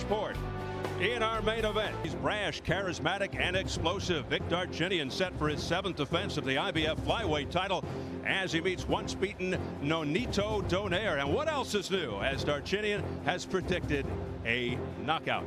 sport. In our main event, he's brash, charismatic, and explosive. Vic Darchinyan set for his 7th defense of the IBF flyweight title as he meets once-beaten Nonito Donaire. And what else is new, as Darchinyan has predicted a knockout?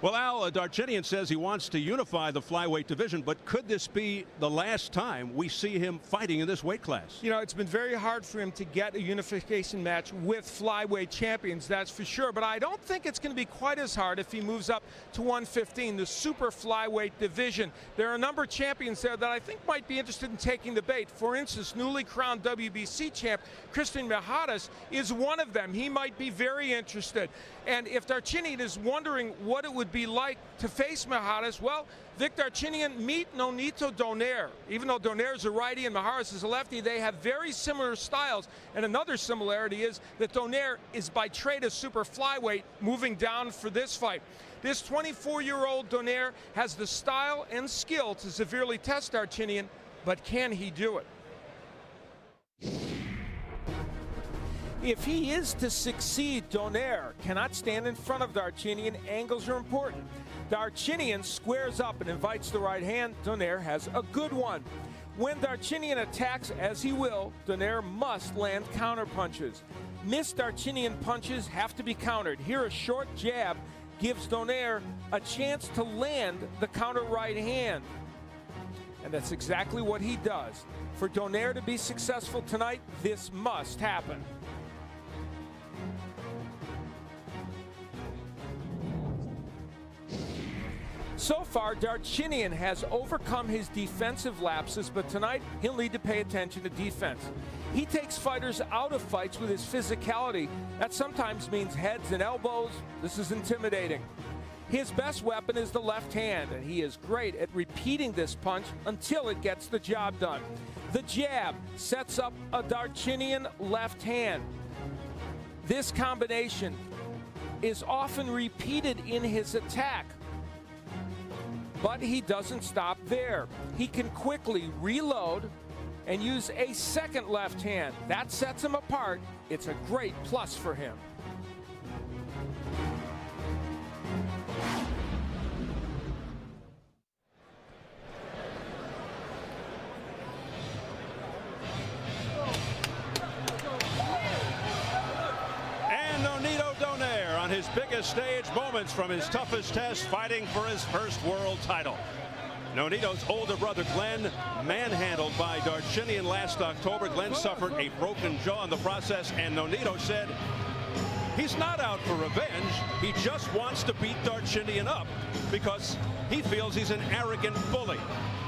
Well, Al, Darchinyan says he wants to unify the flyweight division, but could this be the last time we see him fighting in this weight class? You know, it's been very hard for him to get a unification match with flyweight champions, that's for sure. But I don't think it's going to be quite as hard if he moves up to 115, the super flyweight division. There are a number of champions there that I think might be interested in taking the bait. For instance, newly crowned WBC champ Christian Mijares is one of them. He might be very interested. And if Darchinyan is wondering what it would be like to face Mijares, well, Vic Darchinyan, meet Nonito Donaire. Even though Donaire is a righty and Mijares is a lefty, they have very similar styles. And another similarity is that Donaire is by trade a super flyweight, moving down for this fight. This 24-year-old Donaire has the style and skill to severely test Darchinyan, but can he do it? If he is to succeed, Donaire cannot stand in front of Darchinyan. Angles are important. Darchinyan squares up and invites the right hand. Donaire has a good one. When Darchinyan attacks, as he will, Donaire must land counter punches. Missed Darchinyan punches have to be countered. Here, a short jab gives Donaire a chance to land the counter right hand. And that's exactly what he does. For Donaire to be successful tonight, this must happen. So far, Darchinyan has overcome his defensive lapses, but tonight he'll need to pay attention to defense. He takes fighters out of fights with his physicality. That sometimes means heads and elbows. This is intimidating. His best weapon is the left hand, and he is great at repeating this punch until it gets the job done. The jab sets up a Darchinyan left hand. This combination is often repeated in his attack. But he doesn't stop there. He can quickly reload and use a second left hand. That sets him apart. It's a great plus for him. His biggest stage moments from his toughest test, fighting for his first world title. Nonito's older brother Glenn manhandled by Darchinyan last October. Glenn suffered a broken jaw in the process, and Nonito said he's not out for revenge. He just wants to beat Darchinyan up because he feels he's an arrogant bully.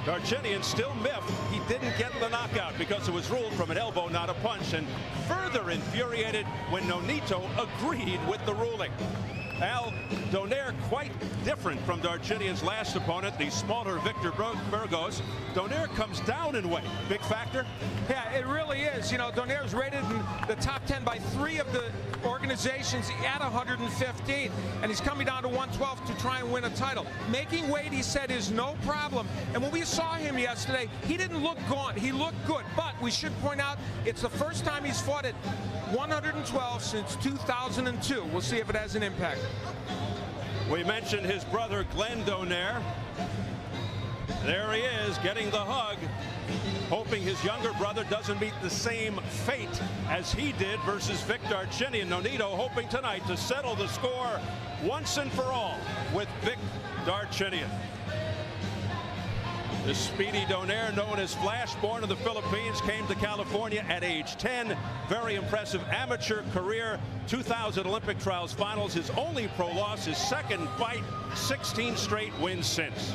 Darchinyan still miffed he didn't get the knockout because it was ruled from an elbow, not a punch, and further infuriated when Nonito agreed with the ruling. Al, Donaire quite different from Darchinyan's last opponent, the smaller Victor Burgos. Donaire comes down in weight. Big factor? Yeah, it really is. You know, Donaire is rated in the top 10 by 3 of the organizations at 115, and he's coming down to 112 to try and win a title. Making weight, he said, is no problem. And when we saw him yesterday, he didn't look gaunt. He looked good. But we should point out, it's the first time he's fought at 112 since 2002. We'll see if it has an impact. We mentioned his brother Glenn Donaire. There he is, getting the hug, hoping his younger brother doesn't meet the same fate as he did versus Vic Darchinyan. Nonito hoping tonight to settle the score once and for all with Vic Darchinyan. The speedy Donaire, known as Flash, born in the Philippines, came to California at age 10. Very impressive amateur career. 2000 Olympic trials finals. His only pro loss, his second fight, 16 straight wins since.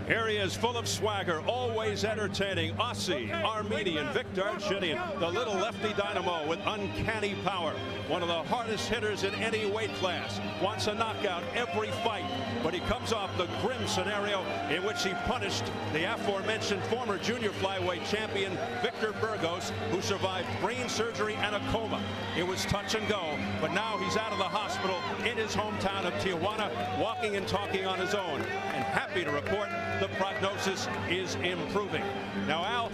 Here he is, full of swagger, always entertaining. Aussie, Armenian, Vic Darchinyan, the little lefty dynamo with uncanny power. One of the hardest hitters in any weight class. Wants a knockout every fight, but he comes off the grim scenario in which he punished the aforementioned former junior flyweight champion Victor Burgos, who survived brain surgery and a coma. It was touch and go, but now he's out of the hospital in his hometown of Tijuana, walking and talking on his own, and happy to report the prognosis is improving. Now, Al,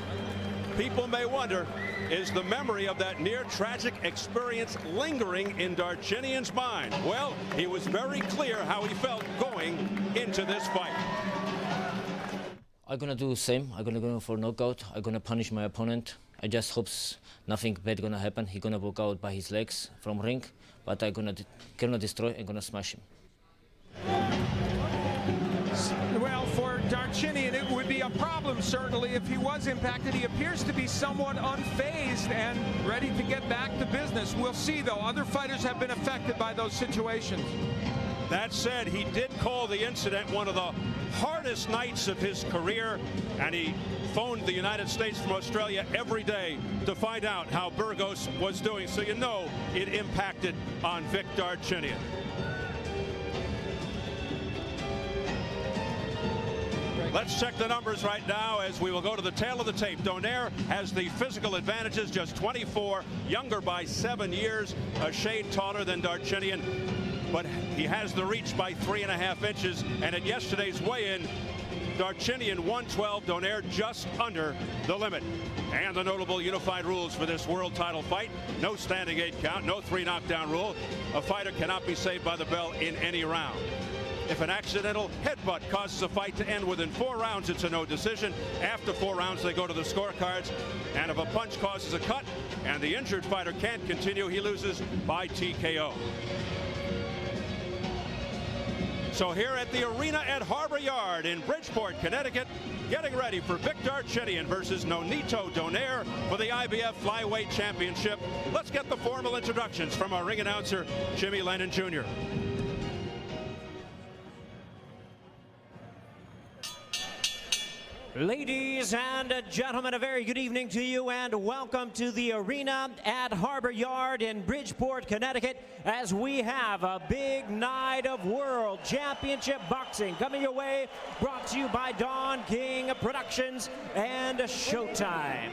people may wonder, is the memory of that near tragic experience lingering in Darchinyan's mind? Well, he was very clear how he felt going into this fight. I'm gonna do the same. I'm gonna go for knockout. I'm gonna punish my opponent. I just hope nothing bad gonna happen. He's gonna walk out by his legs from ring, but I'm gonna destroy. I'm gonna smash him. Well, for Darchinyan, it would be a problem, certainly, if he was impacted. He appears to be somewhat unfazed and ready to get back to business. We'll see, though. Other fighters have been affected by those situations. That said, he did call the incident one of the hardest nights of his career, and he phoned the United States from Australia every day to find out how Burgos was doing. So you know it impacted on Vic Darchinyan. Let's check the numbers right now as we will go to the tail of the tape. Donaire has the physical advantages, just 24, younger by 7 years, a shade taller than Darchinyan, but he has the reach by 3.5 inches. And at yesterday's weigh-in, Darchinyan 112, Donaire just under the limit. And the notable unified rules for this world title fight: no standing 8 count, no 3 knockdown rule. A fighter cannot be saved by the bell in any round. If an accidental headbutt causes a fight to end within 4 rounds, it's a no decision. After 4 rounds, they go to the scorecards. And if a punch causes a cut and the injured fighter can't continue, he loses by TKO. So here at the arena at Harbor Yard in Bridgeport, Connecticut, getting ready for Vic Darchinyan versus Nonito Donaire for the IBF Flyweight Championship. Let's get the formal introductions from our ring announcer, Jimmy Lennon Jr. Ladies and gentlemen, a very good evening to you, and welcome to the arena at Harbor Yard in Bridgeport, Connecticut, as we have a big night of World Championship Boxing coming your way, brought to you by Don King Productions and Showtime.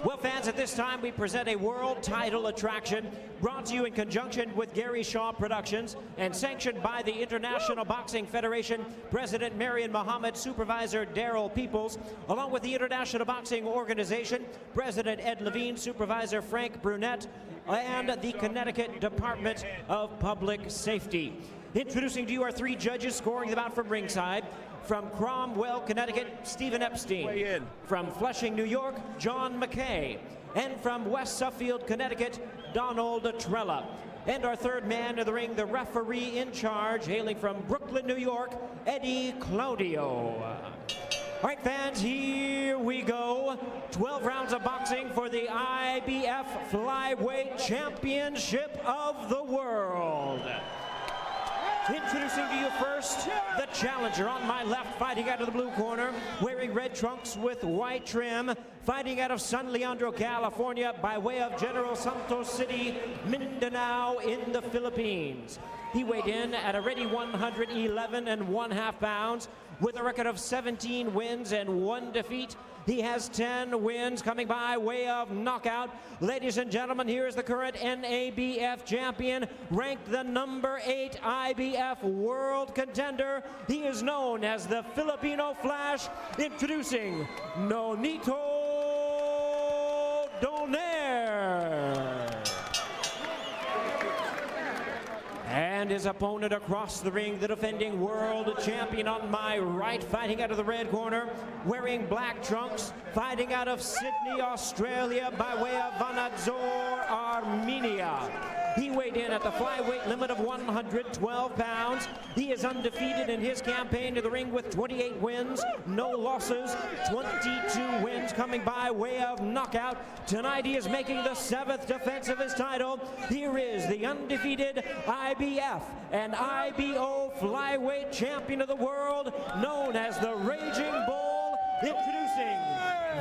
Well, fans, at this time we present a world title attraction brought to you in conjunction with Gary Shaw Productions and sanctioned by the International Boxing Federation, President Marion Muhammad, Supervisor Daryl Peoples, along with the International Boxing Organization, President Ed Levine, Supervisor Frank Brunette, and the Connecticut Department of Public Safety. Introducing to you our 3 judges scoring the bout from ringside. From Cromwell, Connecticut, Stephen Epstein. From Flushing, New York, John McKay. And from West Suffield, Connecticut, Donald Trella. And our 3rd man in the ring, the referee in charge, hailing from Brooklyn, New York, Eddie Claudio. All right, fans, here we go. 12 rounds of boxing for the IBF Flyweight Championship of the World. Introducing to you first, the challenger on my left, fighting out of the blue corner, wearing red trunks with white trim, fighting out of San Leandro, California, by way of General Santos City, Mindanao in the Philippines. He weighed in at a ready 111 1/2 pounds, with a record of 17 wins and 1 defeat. He has 10 wins coming by way of knockout. Ladies and gentlemen, here is the current NABF champion, ranked the #8 IBF world contender. He is known as the Filipino Flash. Introducing Nonito Donaire. And his opponent across the ring, the defending world champion on my right, fighting out of the red corner, wearing black trunks, fighting out of Sydney, Australia, by way of Vanadzor, Armenia. He weighed in at the flyweight limit of 112 pounds. He is undefeated in his campaign to the ring with 28 wins, no losses, 22 wins coming by way of knockout. Tonight he is making the 7th defense of his title. Here is the undefeated IBF and IBO flyweight champion of the world, known as the Raging Bull, introducing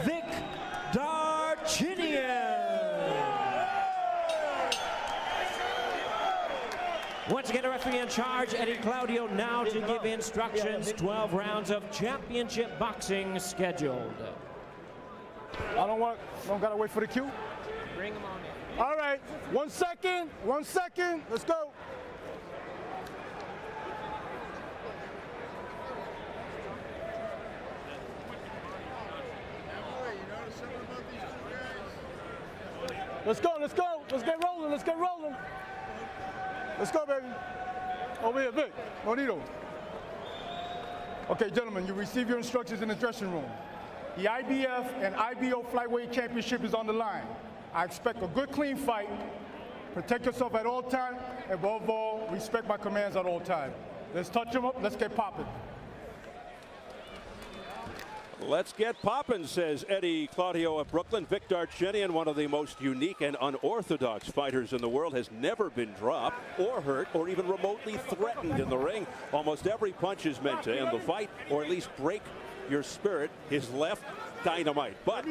Vic Darchinyan. Once again, a referee in charge, Eddie Claudio, now to give instructions. 12 rounds of championship boxing scheduled. Don't gotta wait for the cue. Bring him on in. All right, 1 second, let's go. Let's go, let's get rolling, Let's go, baby. Over here, Vic, Donito. Okay, gentlemen, you receive your instructions in the dressing room. The IBF and IBO flyweight championship is on the line. I expect a good, clean fight. Protect yourself at all times, and above all, respect my commands at all times. Let's touch them up, let's get popping. Let's get poppin', says Eddie Claudio of Brooklyn. Vic Darchinyan, one of the most unique and unorthodox fighters in the world, has never been dropped or hurt or even remotely threatened in the ring. Almost every punch is meant to end the fight or at least break your spirit. His left, dynamite. But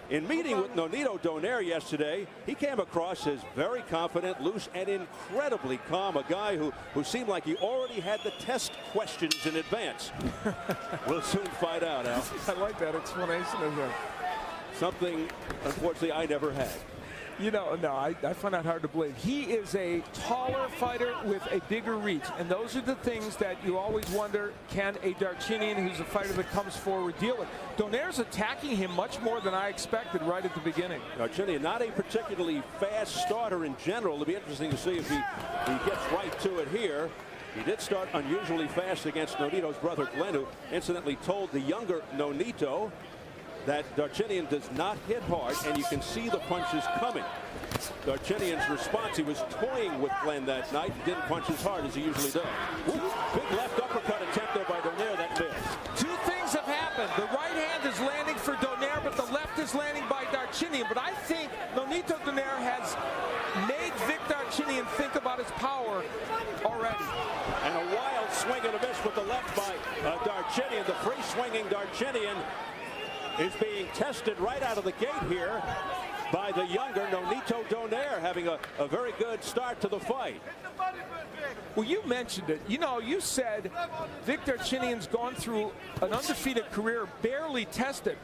in meeting with Nonito Donaire yesterday, he came across as very confident, loose, and incredibly calm. A guy who seemed like he already had the test questions in advance. We'll soon find out, Al. I like that explanation of him. Something, unfortunately, I never had. You know, no, I find that hard to believe. He is a taller fighter with a bigger reach, and those are the things that you always wonder, can a Darchinyan, who's a fighter that comes forward, deal with? Donaire's attacking him much more than I expected right at the beginning. Darchinyan, not a particularly fast starter in general. It'll be interesting to see if he gets right to it here. He did start unusually fast against Nonito's brother Glenn, who incidentally told the younger Nonito that Darchinyan does not hit hard, and you can see the punches coming. Darchinyan's response, he was toying with Glenn that night, didn't punch as hard as he usually does. Big left uppercut attempt there by Donaire, that missed. Two things have happened. The right hand is landing for Donaire, but the left is landing by Darchinyan. But I think Nonito Donaire has made Vic Darchinyan think about his power already. And a wild swing and a miss with the left by Darchinyan. The free-swinging Darchinyan is being tested right out of the gate here by the younger Nonito Donaire, having a very good start to the fight. Well, you mentioned it. You know, you said Vic Darchinyan's gone through an undefeated career, barely tested.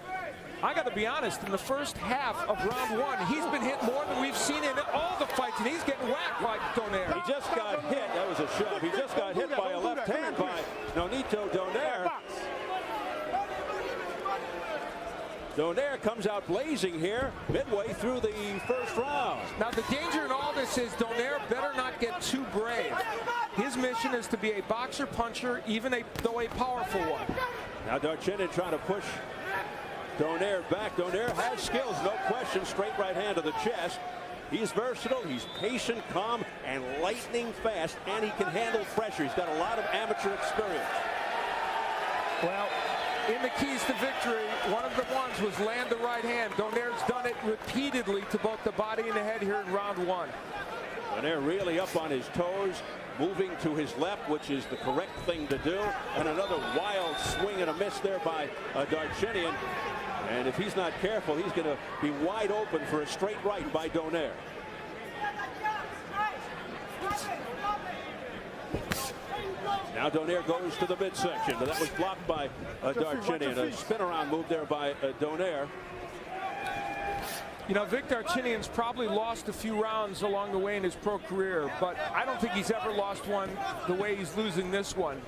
I got to be honest, in the first half of round one, he's been hit more than we've seen in all the fights, and he's getting whacked by Donaire. He just got hit. That was a shove. He just got hit by a left hand by Nonito Donaire. Donaire comes out blazing here midway through the first round. Now, the danger in all this is Donaire better not get too brave. His mission is to be a boxer-puncher, even though a powerful one. Now Darchinyan trying to push Donaire back. Donaire has skills, no question. Straight right hand to the chest. He's versatile, he's patient, calm, and lightning fast, and he can handle pressure. He's got a lot of amateur experience. Well, in the keys to victory, one of the ones was land the right hand. Donaire's done it repeatedly to both the body and the head here in round one. Donaire really up on his toes, moving to his left, which is the correct thing to do. And another wild swing and a miss there by Darchinyan. And if he's not careful, he's going to be wide open for a straight right by Donaire. Now Donaire goes to the midsection, but that was blocked by Darchinyan. A spin-around move there by Donaire. You know, Vic Darchinyan's probably lost a few rounds along the way in his pro career, but I don't think he's ever lost one the way he's losing this one.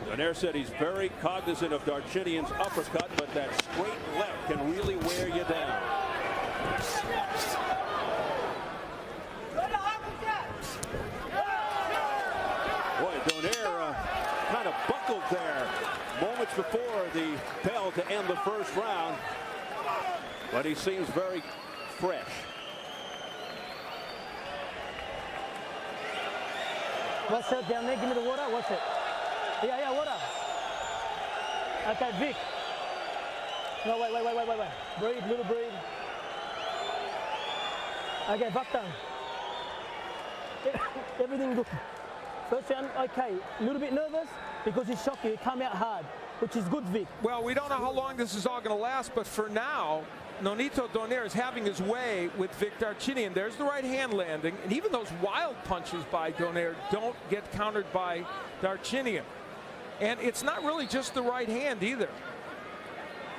Donaire said he's very cognizant of Darchinyan's uppercut, but that straight left can really wear you down. Boy, Donaire kind of buckled there moments before the bell to end the first round, but he seems very fresh. What's up down there? Give me the water. What's it? Yeah, water. Okay, Vic. No, wait. Breathe, little breathe. Okay, back down. Everything good. First round, okay. A little bit nervous because he's shocked you. He come out hard, which is good, Vic. Well, we don't know how long this is all going to last, but for now, Nonito Donaire is having his way with Vic Darchinyan. There's the right hand landing, and even those wild punches by Donaire don't get countered by Darchinyan. And it's not really just the right hand either.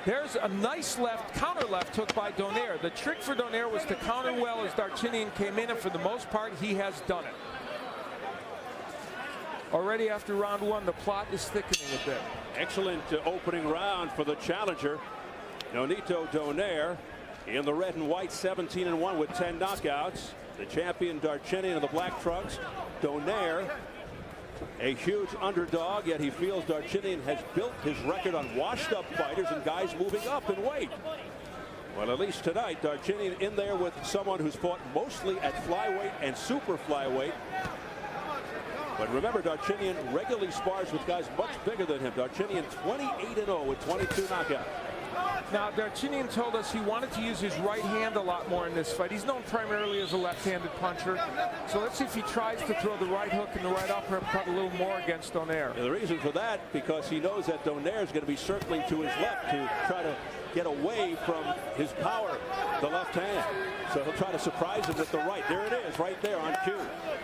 There's a nice counter left hook by Donaire. The trick for Donaire was to counter well as Darchinyan came in, and for the most part, he has done it. Already after round one, the plot is thickening a bit. Excellent opening round for the challenger. Nonito Donaire in the red and white, 17-1 with 10 knockouts. The champion Darchinyan in the black trunks. Donaire, a huge underdog, yet he feels Darchinyan has built his record on washed-up fighters and guys moving up in weight. Well, at least tonight, Darchinyan in there with someone who's fought mostly at flyweight and super flyweight. But remember, Darchinyan regularly spars with guys much bigger than him. Darchinyan 28-0 with 22 knockouts. Now, Darchinyan told us he wanted to use his right hand a lot more in this fight. He's known primarily as a left-handed puncher. So let's see if he tries to throw the right hook and the right uppercut a little more against Donaire. And the reason for that, because he knows that Donaire is going to be circling to his left to try to get away from his power, the left hand. So he'll try to surprise him with the right. There it is, right there on cue.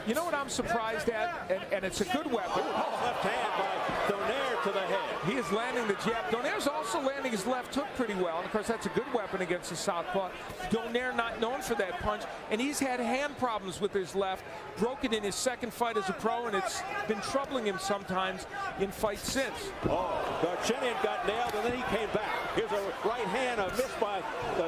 You know what I'm surprised at, and it's a good weapon. Left hand by Donaire to the head. He is landing the jab. Donaire's also landing his left hook pretty well, and of course that's a good weapon against the southpaw. Donaire not known for that punch, and he's had hand problems with his left, broken in his second fight as a pro, and it's been troubling him sometimes in fights since. Oh, Darchinyan got nailed, and then he came back. Here's a right hand, a miss by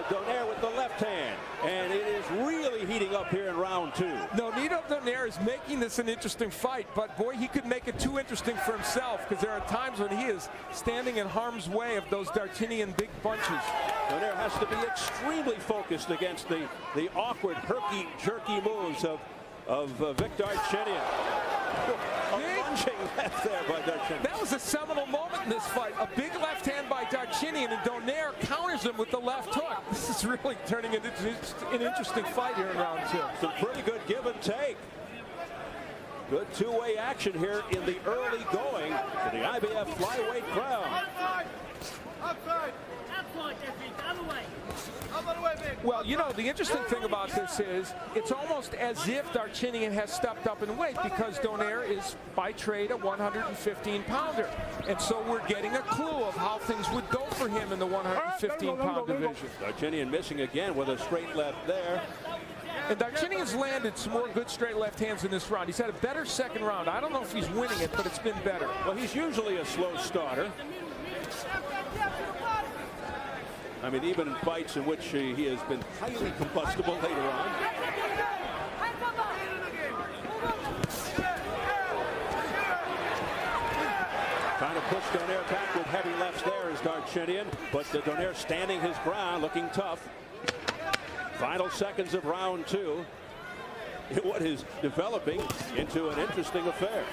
Donaire with the left hand, and it is really heating up here in round two. Nonito Donaire is making this an interesting fight, but boy, he could make it too interesting for himself, because there are times when he is standing in harm's way of those Darchinyan big punches. Donaire has to be extremely focused against the awkward, herky-jerky moves of Vic Darchinyan. Lunging left there by Darchinyan. That was a seminal moment in this fight. A big left hand by Darchinyan, and Donaire counters him with the left hook. This is really turning into an interesting fight here in round two. Some pretty good give and take. Good two-way action here in the early going to the IBF flyweight crown. Well, you know, the interesting thing about this is it's almost as if Darchinyan has stepped up in weight, because Donaire is by trade a 115-pounder. And so we're getting a clue of how things would go for him in the 115-pound division. Darchinyan missing again with a straight left there. And Darchinyan's landed some more good straight left hands in this round. He's had a better second round. I don't know if he's winning it, but it's been better. Well, he's usually a slow starter. I mean, even in fights in which he has been highly combustible later on. Trying to push Donaire back with heavy lefts there is Darchinyan, but Donaire standing his ground, looking tough. Final seconds of round two. What is developing into an interesting affair.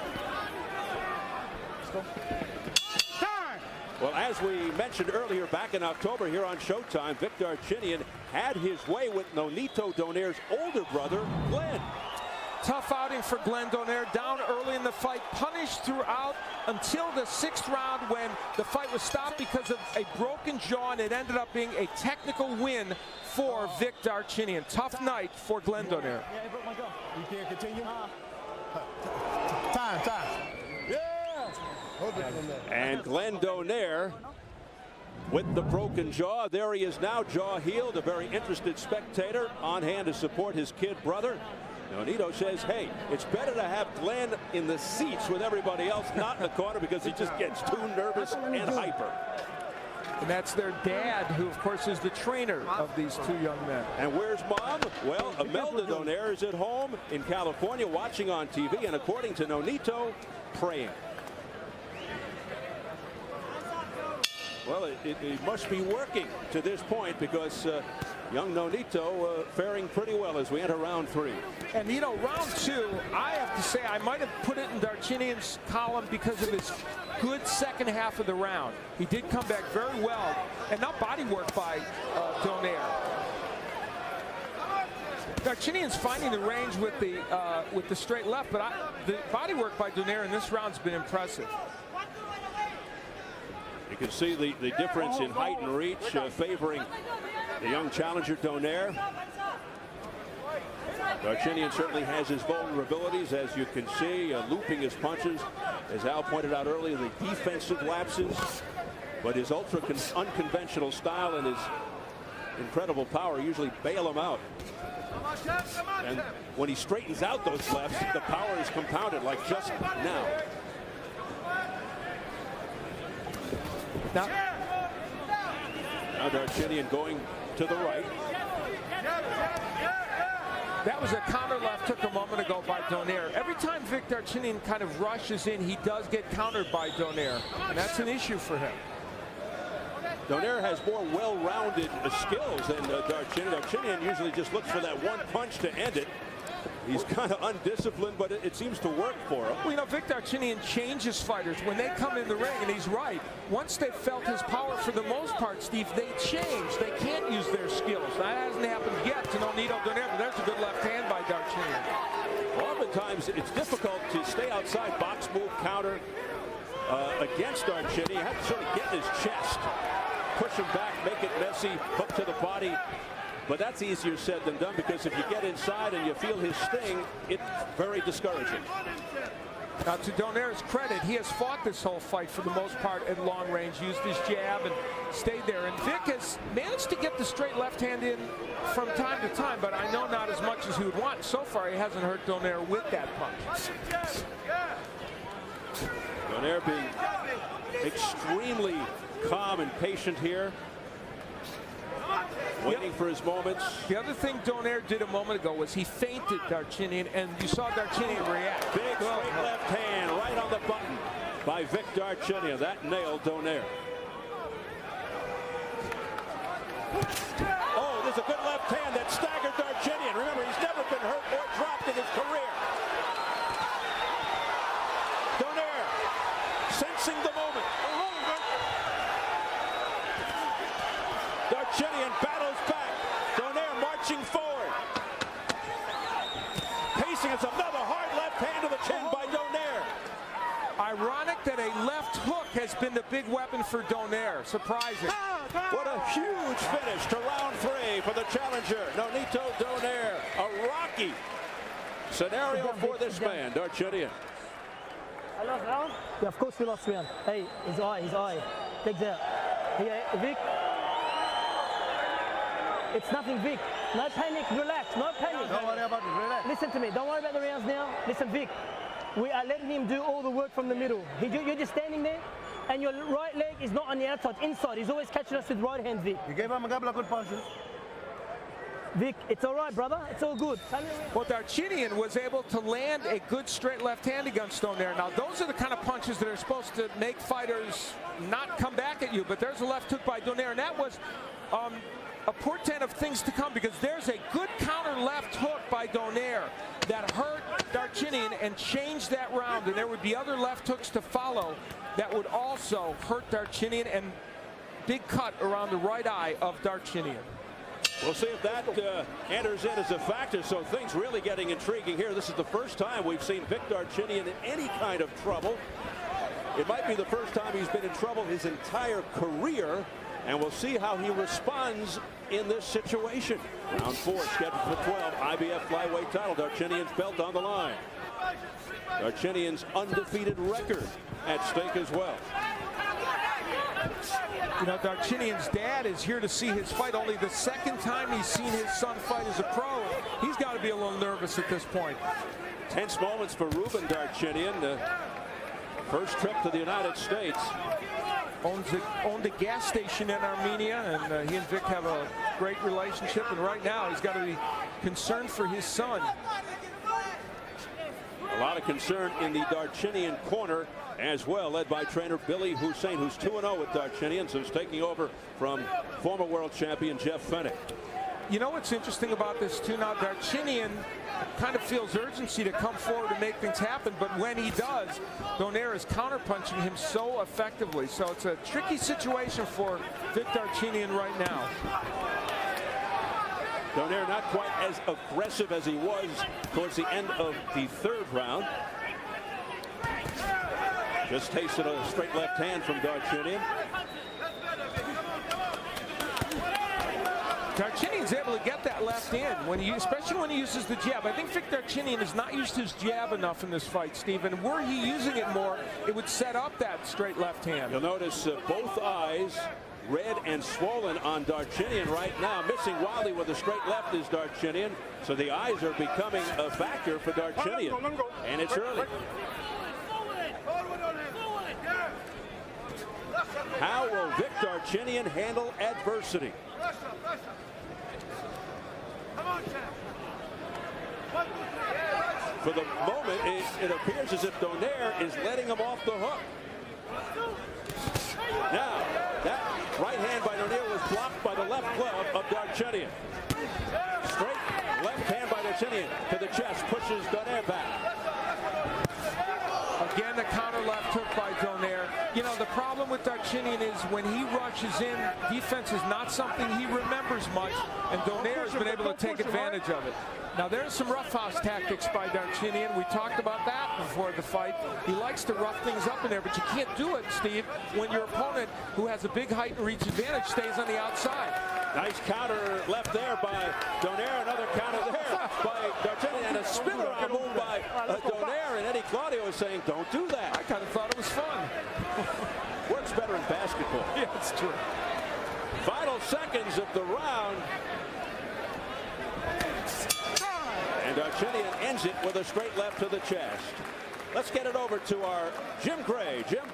Well, as we mentioned earlier, back in October here on Showtime, Vic Darchinyan had his way with Nonito Donaire's older brother, Glenn. Tough outing for Glenn Donaire, down early in the fight, punished throughout until the 6th round when the fight was stopped because of a broken jaw, and it ended up being a technical win for Vic Darchinyan. Tough night for Glenn Donaire. You can't continue? Time. Yeah! And Glenn Donaire with the broken jaw. There he is now, jaw healed, a very interested spectator on hand to support his kid brother. Nonito says, hey, it's better to have Glenn in the seats with everybody else, not in the corner, because he just gets too nervous and hyper. And that's their dad, who, of course, is the trainer of these two young men. And where's Mom? Well, Imelda Donaire is at home in California watching on TV, and according to Nonito, praying. Well, it must be working to this point, because young Nonito faring pretty well as we enter round 3. And you know, round 2, I have to say I might have put it in Darchinyan's column because of his good second half of the round. He did come back very well, and now body work by Donaire. Darchinyan's finding the range with the straight left, but the body work by Donaire in this round's been impressive. You can see the difference in height and reach favoring the young challenger Donaire. Darchinyan certainly has his vulnerabilities, as you can see, looping his punches. As Al pointed out earlier, the defensive lapses, but his ultra unconventional style and his incredible power usually bail him out. And when he straightens out those lefts, the power is compounded, like just now. Now Darchinyan going to the right. That was a counter left took a moment ago by Donaire. Every time Vic Darchinyan kind of rushes in, he does get countered by Donaire, and that's an issue for him. Donaire has more well-rounded skills than Darchinyan. Darchinyan usually just looks for that one punch to end it. He's kind of undisciplined, but it seems to work for him. Well, you know, Vic Darchinyan changes fighters when they come in the ring, and he's right. Once they've felt his power, for the most part, Steve, they change. They can't use their skills. That hasn't happened yet to Nonito Donaire, but there's a good left hand by Darchinyan. Oftentimes, it's difficult to stay outside box move counter against Darchinyan. You have to sort of get in his chest, push him back, make it messy, hook to the body. But that's easier said than done, because if you get inside and you feel his sting, it's very discouraging. Now, to Donaire's credit, he has fought this whole fight for the most part at long range, used his jab and stayed there. And Vic has managed to get the straight left hand in from time to time, but I know not as much as he would want. So far, he hasn't hurt Donaire with that punch. Donaire being extremely calm and patient here, waiting for his moments. The other thing Donaire did a moment ago was he feinted Darchinyan, and you saw Darchinyan react. Big straight left hand right on the button by Vic Darchinyan. That nailed Donaire. Oh, there's a good left hand that staggered Darchinyan. Remember, he's never been hurt or dropped in his career. Donaire sensing the moment. Darchinyan battles back. Donaire marching forward. Pacing, it's another hard left hand to the chin by Donaire. Ironic that a left hook has been the big weapon for Donaire. Surprising. What a huge finish to round 3 for the challenger, Nonito Donaire. A rocky scenario for this man, Darchinyan. I lost round? Yeah, of course we lost round. Hey, his eye. Legs out. Here, Vic. It's nothing, Vic. No panic, relax, no panic. Don't worry about it, relax. Listen to me, don't worry about the rounds now. Listen, Vic, we are letting him do all the work from the middle. You're just standing there, and your right leg is not on the outside, inside. He's always catching us with right hand, Vic. You gave him a couple of good punches. Vic, it's all right, brother. It's all good. Well, Darchinyan was able to land a good straight left hand against Donaire. Now, those are the kind of punches that are supposed to make fighters not come back at you, but there's a left hook by Donaire, and that was a portent of things to come, because there's a good counter left hook by Donaire that hurt Darchinyan and changed that round, and there would be other left hooks to follow that would also hurt Darchinyan, and big cut around the right eye of Darchinyan. We'll see if that enters in as a factor, so things really getting intriguing here. This is the first time we've seen Vic Darchinyan in any kind of trouble. It might be the first time he's been in trouble his entire career, and we'll see how he responds in this situation. Round 4 scheduled for 12, IBF flyweight title. Darchinyan's belt on the line. Darchinyan's undefeated record at stake as well. You know, Darchinyan's dad is here to see his fight. Only the second time he's seen his son fight as a pro. He's got to be a little nervous at this point. Tense moments for Ruben Darchinyan. First trip to the United States. Owned a gas station in Armenia, and he and Vic have a great relationship, and right now he's got to be concerned for his son. A lot of concern in the Darchinyan corner as well, led by trainer Billy Hussein, who's 2-0 with Darchinyan, so he's taking over from former world champion Jeff Fenech. You know what's interesting about this too now, Darchinyan kind of feels urgency to come forward and make things happen, but when he does, Donaire is counterpunching him so effectively. So it's a tricky situation for Vic Darchinyan right now. Donaire not quite as aggressive as he was towards the end of the third round. Just tasted a straight left hand from Darchinyan. Darchinyan's able to get that left in, especially when he uses the jab. I think Vic Darchinyan has not used his jab enough in this fight, Steve, and were he using it more, it would set up that straight left hand. You'll notice both eyes red and swollen on Darchinyan right now. Missing wildly with a straight left is Darchinyan, so the eyes are becoming a factor for Darchinyan, and it's early. How will Vic Darchinyan handle adversity? For the moment, it appears as if Donaire is letting him off the hook. Now, that right hand by Donaire was blocked by the left glove of Darchinyan. Straight left hand by Darchinyan to the chest, pushes Donaire back. Again, the counter left hook by Donaire. You know, the problem with Darchinyan is when he rushes in, defense is not something he remembers much, and Donaire has been able to take advantage of it. Now, there's some roughhouse tactics by Darchinyan. We talked about that before the fight. He likes to rough things up in there, but you can't do it, Steve, when your opponent, who has a big height and reach advantage, stays on the outside. Nice counter left there by Donaire. Another counter there by Darchinyan, and a spin around move by Donaire. And Eddie Claudio is saying, don't do that. I kind of thought it was fun. Works better in basketball. Yeah, it's true. Final seconds of the round. And Darchinyan ends it with a straight left to the chest. Let's get it over to our Jim Gray. Jim.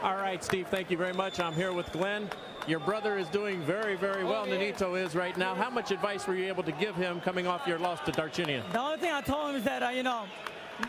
All right, Steve, thank you very much. I'm here with Glenn. Your brother is doing very, very well. Nonito is right now. How much advice were you able to give him coming off your loss to Darchinyan? The only thing I told him is that, you know,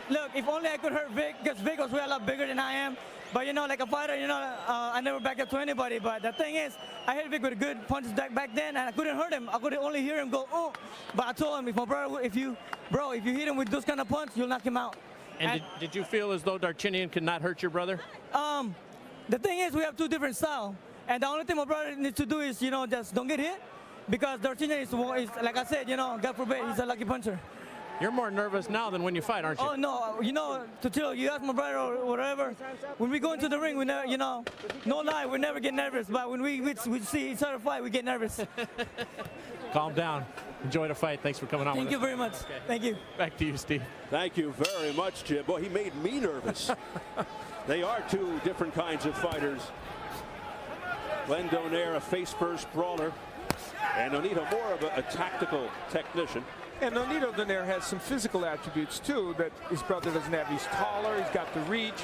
look, if only I could hurt Vic, because Vic was really a lot bigger than I am. But, you know, like a fighter, you know, I never back up to anybody. But the thing is, I hit Vic with good punches back then, and I couldn't hurt him. I could only hear him go, oh. But I told him, if my brother, if you hit him with those kind of punches, you'll knock him out. And did you feel as though Darchinyan could not hurt your brother? The thing is, we have two different styles. And the only thing my brother needs to do is, you know, just don't get hit. Because Darchinyan is, like I said, you know, God forbid, he's a lucky puncher. You're more nervous now than when you fight, aren't you? Oh, no. You know, you ask my brother or whatever, when we go into the ring, we never, you know, no lie, we never get nervous. But when we see each other fight, we get nervous. Calm down. Enjoy the fight. Thanks for coming on with us. Thank you very much. Okay. Thank you. Back to you, Steve. Thank you very much, Jim. Boy, he made me nervous. They are two different kinds of fighters. Glenn Donaire, a face-first brawler, and Nonito more of a tactical technician. And Nonito Donaire has some physical attributes, too, that his brother doesn't have. He's taller, he's got the reach,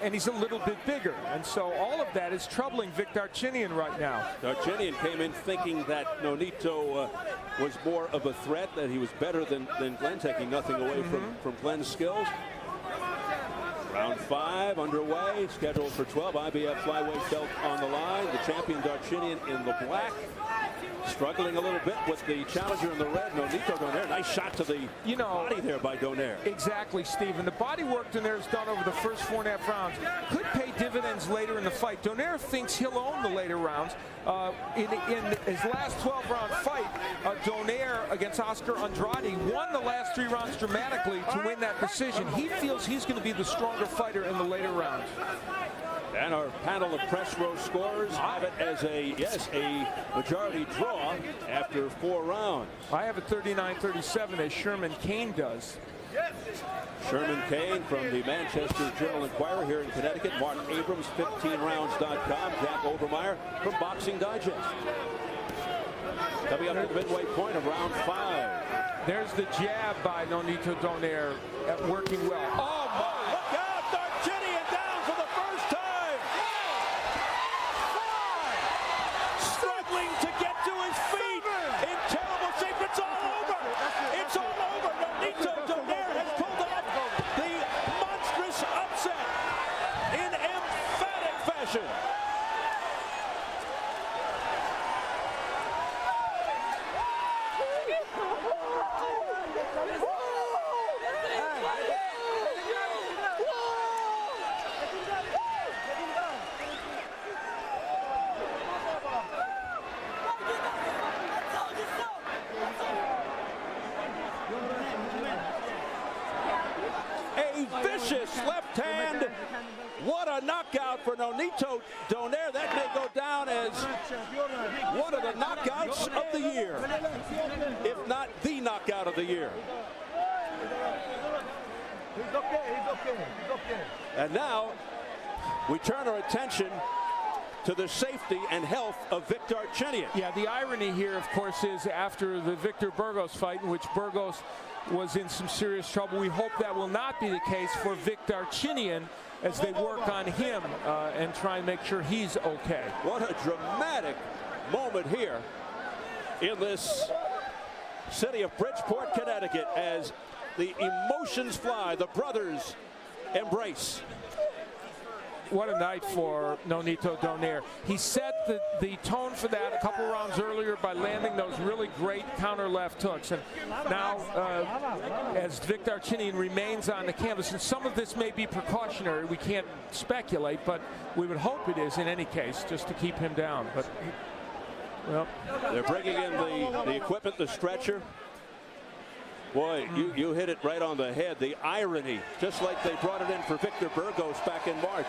and he's a little bit bigger. And so all of that is troubling Vic Darchinyan right now. Darchinyan came in thinking that Nonito was more of a threat, that he was better than Glenn, taking nothing away from Glenn's skills. Round 5 underway, scheduled for 12. IBF flyweight belt on the line. The champion Darchinyan in the black. Struggling a little bit with the challenger in the red, Nonito Donaire. Nice shot to the body there by Donaire. Exactly, Steve. And the body work Donaire's done over the first 4.5 rounds could pay dividends later in the fight. Donaire thinks he'll own the later rounds. In his last 12-round fight, Donaire against Oscar Andrade won the last 3 rounds dramatically to win that decision. He feels he's going to be the stronger fighter in the later rounds. And our panel of press row scorers have it as a majority draw after 4 rounds. I have it 39-37 as Sherman Cain does. Sherman Cain from the Manchester Journal-Inquirer here in Connecticut. Mark Abrams, 15rounds.com. Jack Overmeyer from Boxing Digest. Coming up to the midway point of round 5. There's the jab by Nonito Donaire working well. Oh, my! Look out! Darchinyan down for the first time! Struggling to get to his feet! In terrible shape. It's all over! It's all over! Nonito Donaire has pulled off the monstrous upset! left hand. What a knockout for Nonito Donaire. That may go down as one of the knockouts of the year, if not the knockout of the year. He's okay, he's okay, he's okay. And now we turn our attention to the safety and health of Vic Darchinyan. Yeah, the irony here, of course, is after the Victor Burgos fight, in which Burgos was in some serious trouble, we hope that will not be the case for Vic Darchinyan as they work on him and try and make sure he's okay. What a dramatic moment here in this city of Bridgeport, Connecticut, as the emotions fly, the brothers embrace. What a night for Nonito Donaire. He set the tone for that a couple rounds earlier by landing those really great counter left hooks. And now, as Vic Darchinyan remains on the canvas, and some of this may be precautionary, we can't speculate, but we would hope it is in any case, just to keep him down. But, well, they're bringing in the equipment, the stretcher. Boy, you hit it right on the head. The irony, just like they brought it in for Victor Burgos back in March.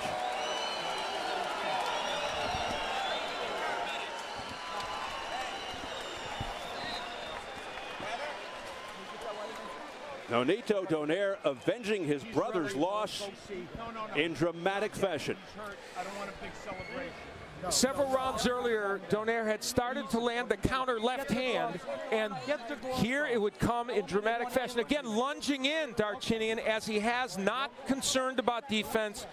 Nonito Donaire avenging his brother's loss in dramatic fashion. I don't want a big celebration. several rounds earlier, Donaire had started to land the counter left hand, and here it would come in dramatic fashion. Again, lunging in Darchinyan, as he has, not concerned about defense.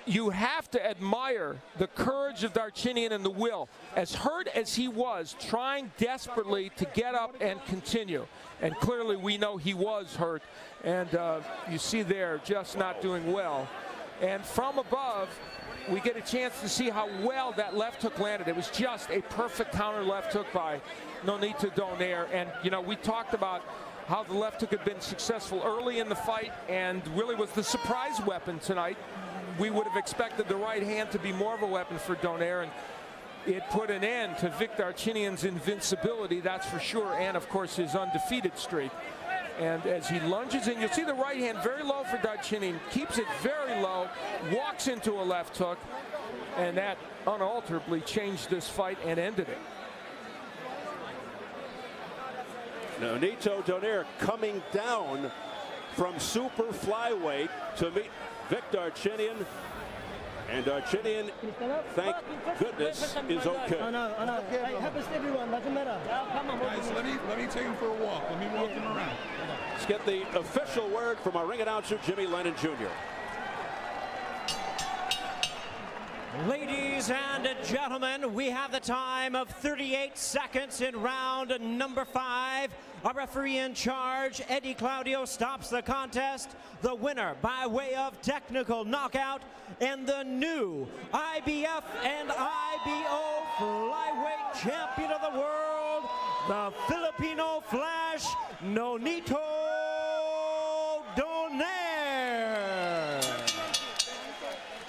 You have to admire the courage of Darchinyan and the will. As hurt as he was, trying desperately to get up and continue. And clearly we know he was hurt. And you see there, just not doing well. And from above, we get a chance to see how well that left hook landed. It was just a perfect counter left hook by Nonito Donaire. And, you know, we talked about how the left hook had been successful early in the fight and really was the surprise weapon tonight. We would have expected the right hand to be more of a weapon for Donaire, and it put an end to Vic Darchinyan's invincibility, that's for sure, and of course his undefeated streak. And as he lunges in, you'll see the right hand very low for Darchinyan, keeps it very low, walks into a left hook, and that unalterably changed this fight and ended it. Nonito Donaire coming down from super flyweight to meet Vic Darchinyan, and Darchinyan, thank goodness, is okay. It happens to everyone, doesn't matter. Guys, let me take him for a walk. Let me walk him around. Let's get the official word from our ring announcer, Jimmy Lennon Jr. Ladies and gentlemen, we have the time of 38 seconds in round number 5. Our referee in charge, Eddie Claudio, stops the contest. The winner by way of technical knockout and the new IBF and IBO flyweight champion of the world, the Filipino Flash, Nonito Donaire.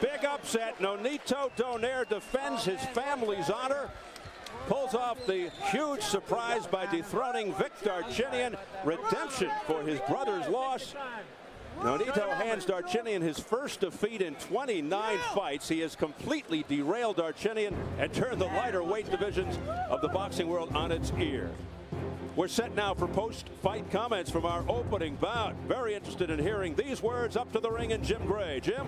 Big upset. Nonito Donaire defends his family's honor, pulls off the huge surprise by dethroning Vic Darchinyan. Redemption for his brother's loss. Nonito hands Darchinyan his first defeat in 29 fights. He has completely derailed Darchinyan and turned the lighter weight divisions of the boxing world on its ear. We're set now for post-fight comments from our opening bout. Very interested in hearing these words up to the ring and Jim Gray. Jim?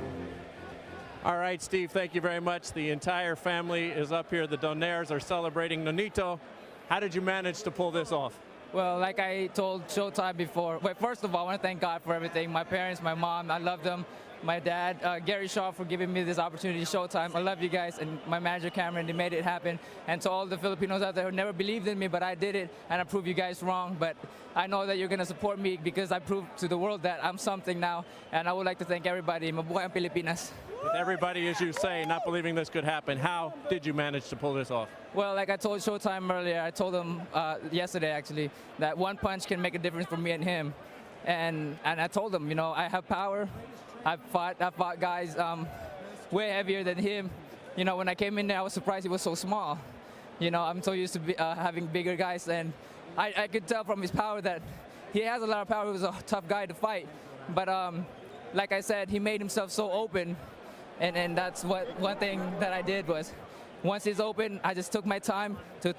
All right, Steve, thank you very much. The entire family is up here. The Donaires are celebrating. Nonito, how did you manage to pull this off? Well, like I told Showtime before, but first of all, I want to thank God for everything. My parents, my mom, I love them. My dad, Gary Shaw, for giving me this opportunity, Showtime. I love you guys, and my manager, Cameron, they made it happen. And to all the Filipinos out there who never believed in me, but I did it, and I proved you guys wrong. But I know that you're going to support me because I proved to the world that I'm something now. And I would like to thank everybody. Mabuhay ang Pilipinas. With everybody, as you say, not believing this could happen, how did you manage to pull this off? Well, like I told Showtime earlier, I told him yesterday, actually, that one punch can make a difference for me and him. And I told him, you know, I have power. I fought guys way heavier than him. You know, when I came in there, I was surprised he was so small. You know, I'm so used to having bigger guys, and I could tell from his power that he has a lot of power. He was a tough guy to fight. But like I said, he made himself so open, and that's one thing that I did was, once he's open, I just took my time to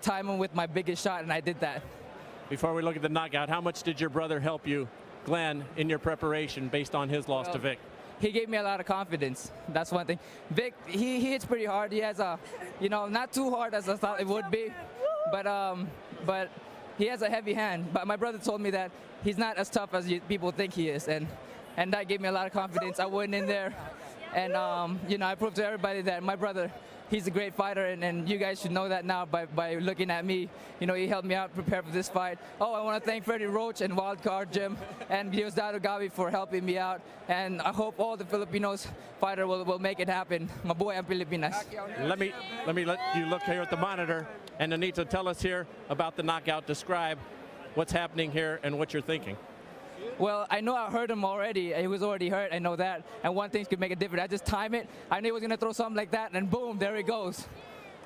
time him with my biggest shot, and I did that. Before we look at the knockout, how much did your brother help you, Glenn, in your preparation based on his loss to Vic? He gave me a lot of confidence. That's one thing. Vic, he hits pretty hard. He has a, not too hard as I thought it would be, but he has a heavy hand. But my brother told me that he's not as tough as people think he is, and that gave me a lot of confidence. I went in there, and I proved to everybody that my brother, he's a great fighter, and you guys should know that now by looking at me. He helped me out prepare for this fight. Oh, I want to thank Freddie Roach and Wildcard Jim and Diosdado Gavi for helping me out. And I hope all the Filipinos fighter will make it happen. Mabuhay ang Pilipinas. Let me let you look here at the monitor. And Nonito, tell us here about the knockout. Describe what's happening here and what you're thinking. Well, I know I hurt him already. He was already hurt. I know that. And one thing could make a difference. I just time it. I knew he was going to throw something like that, and boom, there he goes.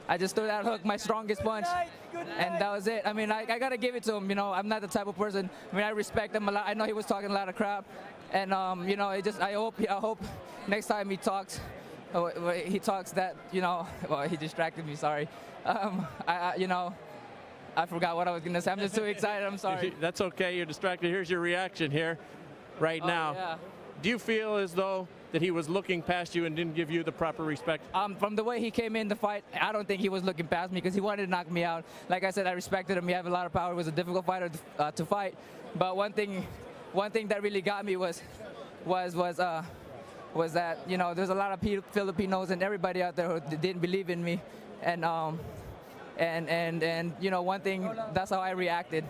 I just threw that hook, my strongest punch, and that was it. I mean, I got to give it to him. I'm not the type of person. I mean, I respect him a lot. I know he was talking a lot of crap, and I hope next time he talks that, well, he distracted me. Sorry. I forgot what I was going to say. I'm just too excited. I'm sorry. That's okay. You're distracted. Here's your reaction here right now. Yeah. Do you feel as though that he was looking past you and didn't give you the proper respect? From the way he came in the fight, I don't think he was looking past me because he wanted to knock me out. Like I said, I respected him. He had a lot of power. He was a difficult fighter to fight. But one thing that really got me was that, there's a lot of Filipinos and everybody out there who didn't believe in me. And one thing, that's how I reacted.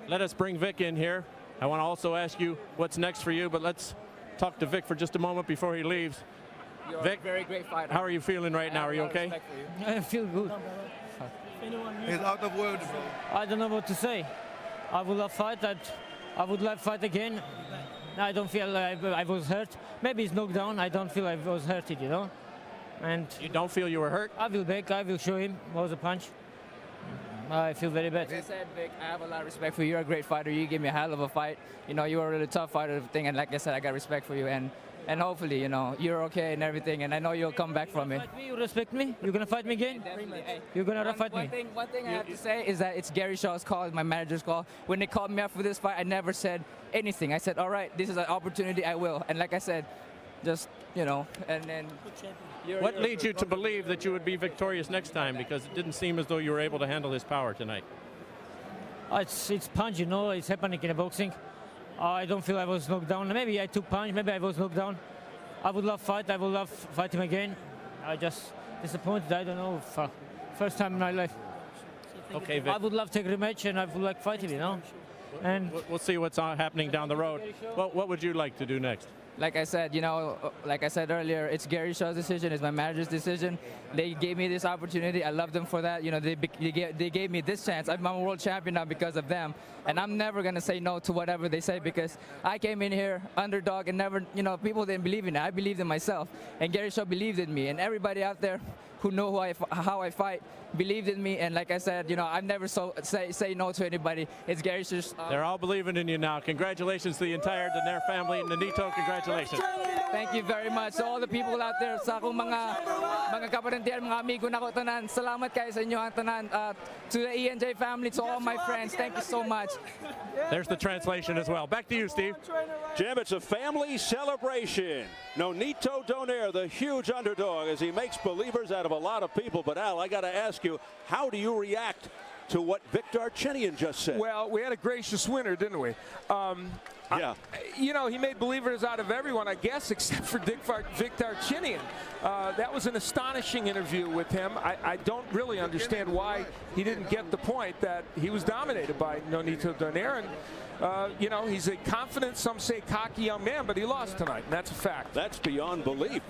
Let us bring Vic in here. I want to also ask you what's next for you, but let's talk to Vic for just a moment before he leaves. You're Vic, a very great fighter. How are you feeling right now? Are you okay? I feel good. He's out of words, bro. I don't know what to say. I would love fight. I would love fight again. I don't feel I was hurt. Maybe it's knocked down. I don't feel I was hurted, And you don't feel you were hurt? I will back. I will show him what was the punch. I feel very bad. Like I said, Vic, I have a lot of respect for you. You're a great fighter. You gave me a hell of a fight. You were a really tough fighter thing, and like I said, I got respect for you. And hopefully, you're okay and everything, and I know you'll come back from it. You respect me? You're gonna fight me again? Definitely. You're gonna fight me? One thing I have to say is that it's Gary Shaw's call, it's my manager's call. When they called me up for this fight, I never said anything. I said, all right, this is an opportunity, I will. And like I said, just, and then... What leads you to believe that you would be victorious next time? Because it didn't seem as though you were able to handle his power tonight. It's punch, it's happening in boxing. I don't feel I was knocked down. Maybe I took punch, maybe I was knocked down. I would love fight, I would love fight him again. I just disappointed, I don't know, for first time in my life. Okay, Vic. I would love to take a rematch and I would like fight him, And we'll see what's happening down the road. What would you like to do next? Like I said, like I said earlier, it's Gary Shaw's decision, it's my manager's decision. They gave me this opportunity. I love them for that. They gave me this chance. I'm a world champion now because of them. And I'm never going to say no to whatever they say because I came in here underdog and never, people didn't believe in it. I believed in myself. And Gary Shaw believed in me. And everybody out there who know how I fight believed in me. And like I said, I've never say no to anybody. It's Gary Shaw. They're all believing in you now. Congratulations to the entire Donaire family. Nonito, congratulations. Thank you very much. So all the people out there, sa akong mga kaparentiyan, mga amigo na ko tanan, salamat kayo sa inyo ang tanan. To the ENJ family, to all my friends, thank you so much. There's the translation as well. Back to you, Steve. Jim, it's a family celebration. Nonito Donaire, the huge underdog, as he makes believers out of a lot of people. But Al, I got to ask you, how do you react to what Vic Darchinyan just said? Well, we had a gracious winner, didn't we? Yeah. He made believers out of everyone, I guess, except for Vic Darchinyan. That was an astonishing interview with him. I don't really understand why he didn't get the point that he was dominated by Nonito Donaire. And, he's a confident, some say cocky young man, but he lost tonight, and that's a fact. That's beyond belief,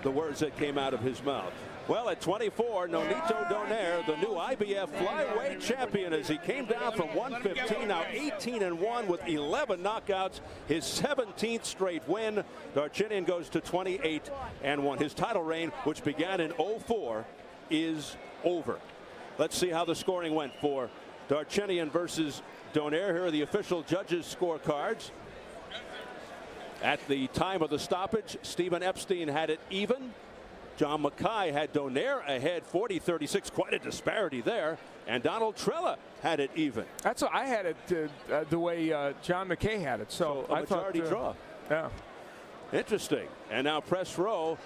the words that came out of his mouth. Well, at 24, Nonito Donaire, the new IBF flyweight champion, as he came down from 115, now 18-1 with 11 knockouts, his 17th straight win. Darchinyan goes to 28-1. His title reign, which began in 04, is over. Let's see how the scoring went for Darchinyan versus Donaire. Here are the official judges' scorecards. At the time of the stoppage, Stephen Epstein had it even. John Mackay had Donaire ahead 40-36, quite a disparity there. And Donald Trella had it even. That's what I had it the way John McKay had it. So a I majority thought, draw. Yeah. Interesting. And now press row,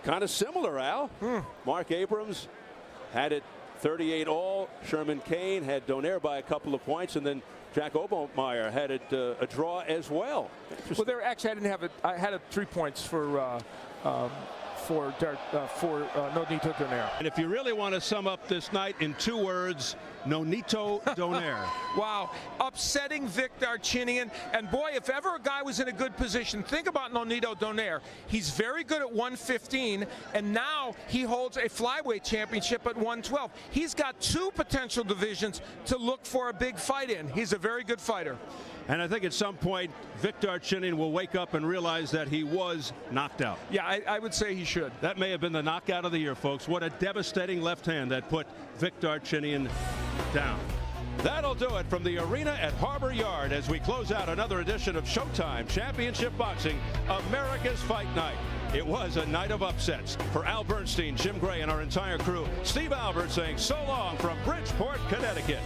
kind of similar, Al. Mark Abrams had it 38 all. Sherman Cain had Donaire by a couple of points, and then Jack Obermeyer had it a draw as well. Well, there actually I didn't have it. I had it 3 points for Nonito Donaire. And if you really want to sum up this night in 2 words, Nonito Donaire. Wow, upsetting Vic Darchinyan. And boy, if ever a guy was in a good position, think about Nonito Donaire. He's very good at 115, and now he holds a flyweight championship at 112. He's got 2 potential divisions to look for a big fight in. He's a very good fighter. And I think at some point, Vic Darchinyan will wake up and realize that he was knocked out. Yeah, I would say he should. That may have been the knockout of the year, folks. What a devastating left hand that put Vic Darchinyan down. That'll do it from the arena at Harbor Yard as we close out another edition of Showtime Championship Boxing, America's Fight Night. It was a night of upsets. For Al Bernstein, Jim Gray, and our entire crew, Steve Albert saying so long from Bridgeport, Connecticut.